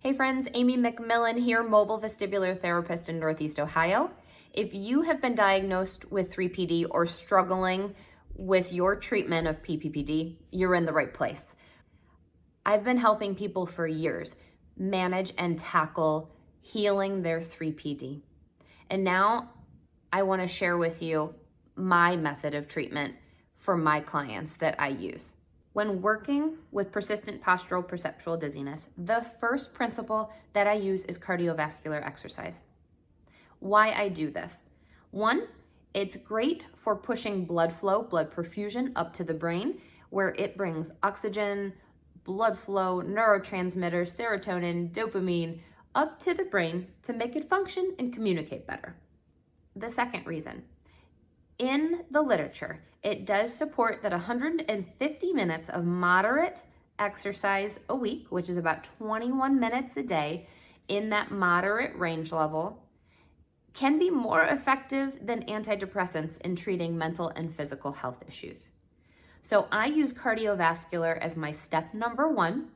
Hey friends, Amy McMillin here, mobile vestibular therapist in Northeast Ohio. If you have been diagnosed with 3PD or struggling with your treatment of PPPD, you're in the right place. I've been helping people for years manage and tackle healing their 3PD. And now I want to share with you my method of treatment for my clients that I use. When working with persistent postural perceptual dizziness, the first principle that I use is cardiovascular exercise. Why I do this? One, it's great for pushing blood flow, blood perfusion up to the brain, where it brings oxygen, blood flow, neurotransmitters, serotonin, dopamine up to the brain to make it function and communicate better. The second reason, in the literature, it does support that 150 minutes of moderate exercise a week, which is about 21 minutes a day in that moderate range level, can be more effective than antidepressants in treating mental and physical health issues. So I use cardiovascular as my step number one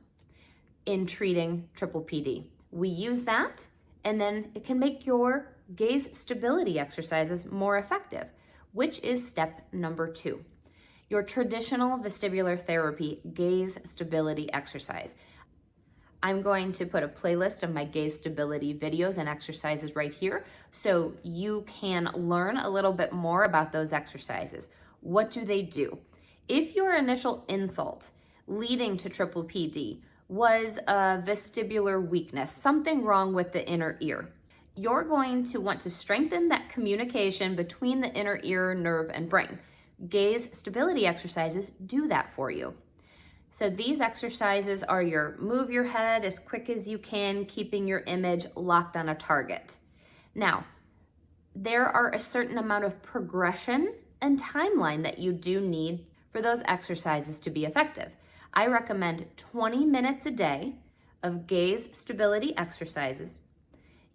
in treating triple PD. We use that, and then it can make your gaze stability exercises more effective, which is step number two. Your traditional vestibular therapy gaze stability exercise. I'm going to put a playlist of my gaze stability videos and exercises right here so you can learn a little bit more about those exercises. What do they do? If your initial insult leading to triple PD was a vestibular weakness, something wrong with the inner ear, you're going to want to strengthen that communication between the inner ear, nerve, and brain. Gaze stability exercises do that for you. So these exercises are your move your head as quick as you can, keeping your image locked on a target. Now, there are a certain amount of progression and timeline that you do need for those exercises to be effective. I recommend 20 minutes a day of gaze stability exercises.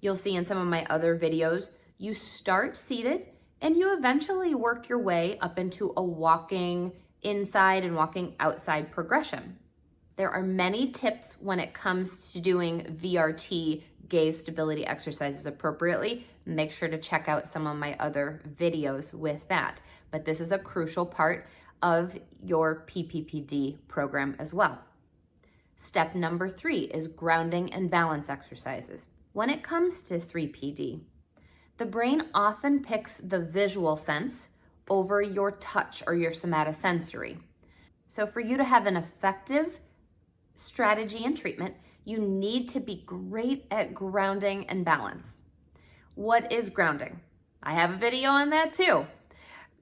You'll see in some of my other videos, you start seated and you eventually work your way up into a walking inside and walking outside progression. There are many tips when it comes to doing VRT, gaze stability exercises appropriately. Make sure to check out some of my other videos with that. But this is a crucial part of your PPPD program as well. Step number 3 is grounding and balance exercises. When it comes to 3PD, the brain often picks the visual sense over your touch or your somatosensory. So for you to have an effective strategy and treatment, you need to be great at grounding and balance. What is grounding? I have a video on that too.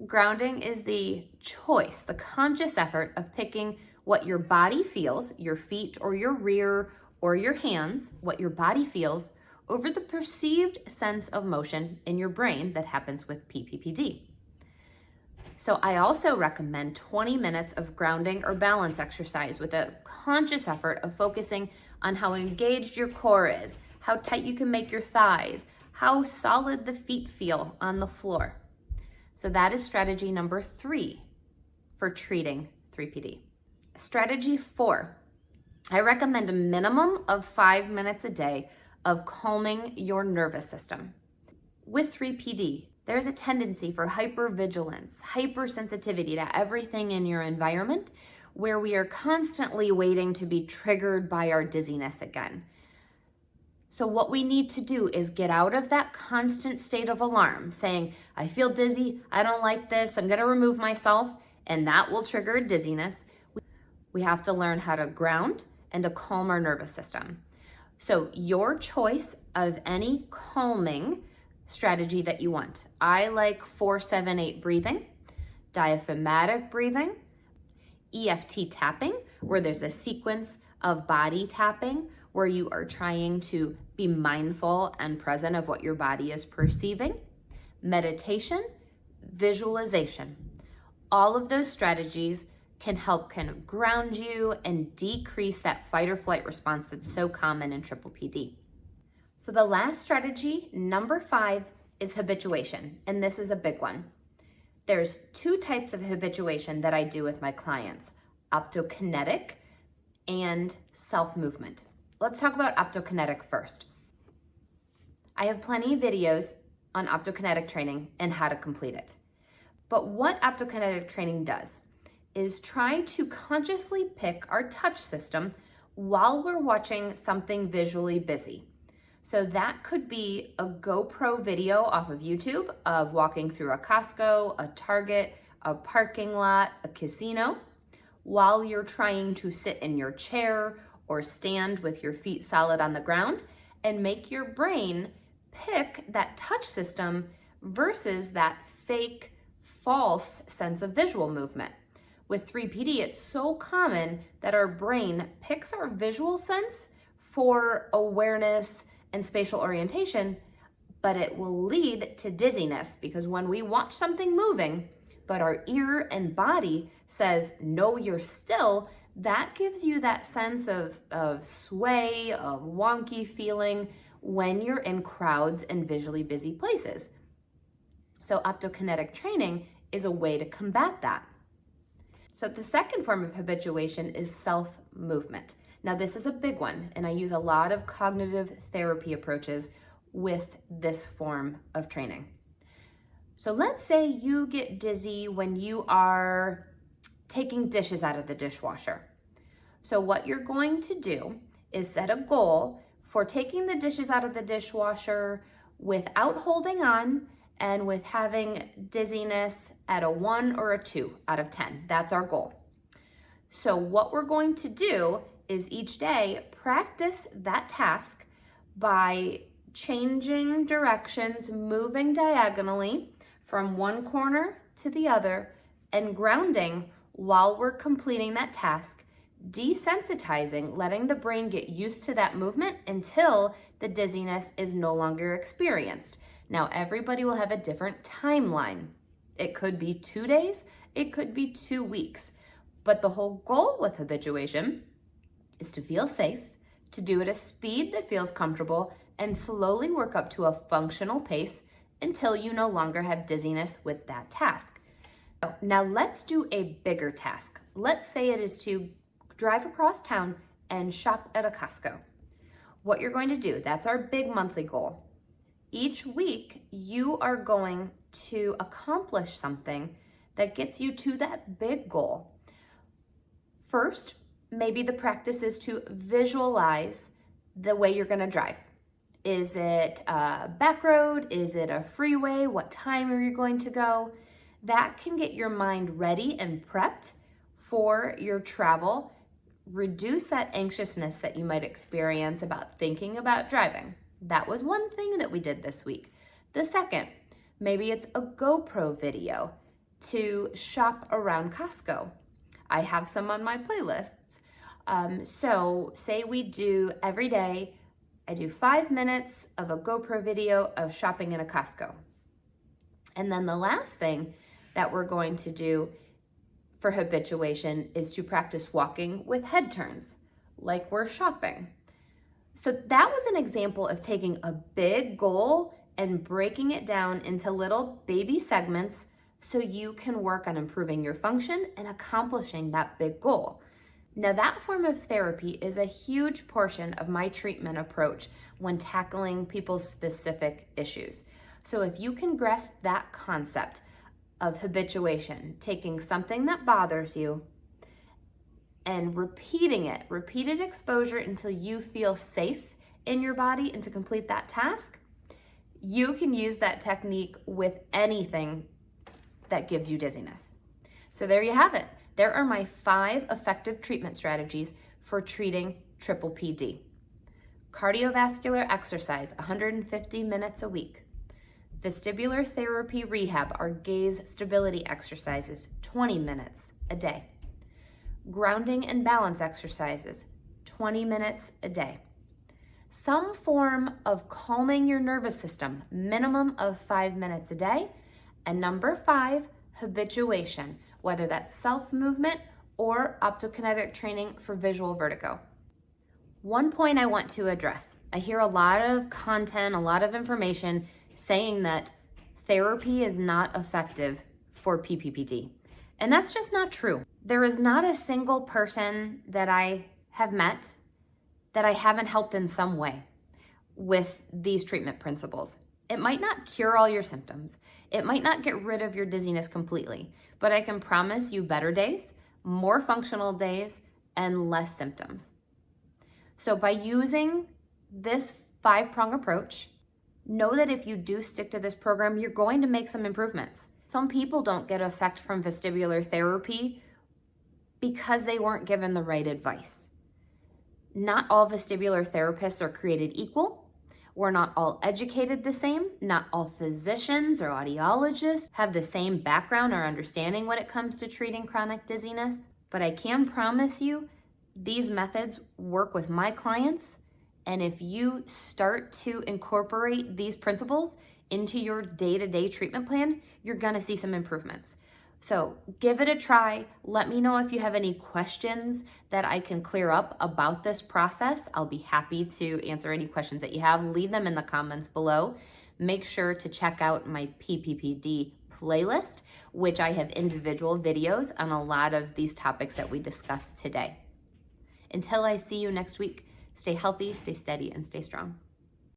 Grounding is the choice, the conscious effort of picking what your body feels, your feet or your rear or your hands, what your body feels over the perceived sense of motion in your brain that happens with PPPD. So I also recommend 20 minutes of grounding or balance exercise with a conscious effort of focusing on how engaged your core is, how tight you can make your thighs, how solid the feet feel on the floor. So that is strategy number 3 for treating 3PD. Strategy 4, I recommend a minimum of 5 minutes a day of calming your nervous system. With 3PD, there's a tendency for hypervigilance, hypersensitivity to everything in your environment, where we are constantly waiting to be triggered by our dizziness again. So what we need to do is get out of that constant state of alarm, saying, I feel dizzy, I don't like this, I'm gonna remove myself, and that will trigger dizziness. We have to learn how to ground and to calm our nervous system. So your choice of any calming strategy that you want. I like 4-7-8 breathing, diaphragmatic breathing, EFT tapping, where there's a sequence of body tapping where you are trying to be mindful and present of what your body is perceiving, meditation, visualization. All of those strategies can help kind of ground you and decrease that fight or flight response that's so common in triple PD. So the last strategy, number 5, is habituation, and this is a big one. There's 2 types of habituation that I do with my clients, optokinetic and self-movement. Let's talk about optokinetic first. I have plenty of videos on optokinetic training and how to complete it. But what optokinetic training does is try to consciously pick our touch system while we're watching something visually busy. So that could be a GoPro video off of YouTube of walking through a Costco, a Target, a parking lot, a casino, while you're trying to sit in your chair or stand with your feet solid on the ground and make your brain pick that touch system versus that fake, false sense of visual movement. With 3PD, it's so common that our brain picks our visual sense for awareness and spatial orientation, but it will lead to dizziness because when we watch something moving, but our ear and body says, no, you're still, that gives you that sense of sway, of wonky feeling when you're in crowds and visually busy places. So optokinetic training is a way to combat that. So the second form of habituation is self-movement. Now this is a big one, and I use a lot of cognitive therapy approaches with this form of training. So let's say you get dizzy when you are taking dishes out of the dishwasher. So what you're going to do is set a goal for taking the dishes out of the dishwasher without holding on and with having dizziness at a 1 or a 2 out of 10. That's our goal. So what we're going to do is each day practice that task by changing directions, moving diagonally from one corner to the other, and grounding while we're completing that task, desensitizing, letting the brain get used to that movement until the dizziness is no longer experienced. Now, everybody will have a different timeline. It could be 2 days, it could be 2 weeks, but the whole goal with habituation is to feel safe, to do it at a speed that feels comfortable, and slowly work up to a functional pace until you no longer have dizziness with that task. Now let's do a bigger task. Let's say it is to drive across town and shop at a Costco. What you're going to do, that's our big monthly goal. Each week, you are going to accomplish something that gets you to that big goal. First, maybe the practice is to visualize the way you're going to drive. Is it a back road? Is it a freeway? What time are you going to go? That can get your mind ready and prepped for your travel. Reduce that anxiousness that you might experience about thinking about driving. That was one thing that we did this week. The second, maybe it's a GoPro video to shop around Costco. I have some on my playlists. So say we do every day, I do 5 minutes of a GoPro video of shopping in a Costco. And then the last thing that we're going to do for habituation is to practice walking with head turns, like we're shopping. So that was an example of taking a big goal and breaking it down into little baby segments so you can work on improving your function and accomplishing that big goal. Now that form of therapy is a huge portion of my treatment approach when tackling people's specific issues. So if you can grasp that concept of habituation, taking something that bothers you and repeating it, repeated exposure until you feel safe in your body and to complete that task, you can use that technique with anything that gives you dizziness. So there you have it. There are my 5 effective treatment strategies for treating triple PD. Cardiovascular exercise, 150 minutes a week. Vestibular therapy rehab, our gaze stability exercises, 20 minutes a day. Grounding and balance exercises, 20 minutes a day. Some form of calming your nervous system, minimum of 5 minutes a day. And number 5, habituation, whether that's self-movement or optokinetic training for visual vertigo. One point I want to address. I hear a lot of content, a lot of information saying that therapy is not effective for PPPD. And that's just not true. There is not a single person that I have met that I haven't helped in some way with these treatment principles. It might not cure all your symptoms. It might not get rid of your dizziness completely, but I can promise you better days, more functional days, and less symptoms. So by using this 5-prong approach, know that if you do stick to this program, you're going to make some improvements. Some people don't get effect from vestibular therapy because they weren't given the right advice. Not all vestibular therapists are created equal. We're not all educated the same. Not all physicians or audiologists have the same background or understanding when it comes to treating chronic dizziness. But I can promise you, these methods work with my clients. And if you start to incorporate these principles into your day-to-day treatment plan, you're gonna see some improvements. So give it a try. Let me know if you have any questions that I can clear up about this process. I'll be happy to answer any questions that you have. Leave them in the comments below. Make sure to check out my PPPD playlist, which I have individual videos on a lot of these topics that we discussed today. Until I see you next week, stay healthy, stay steady, and stay strong.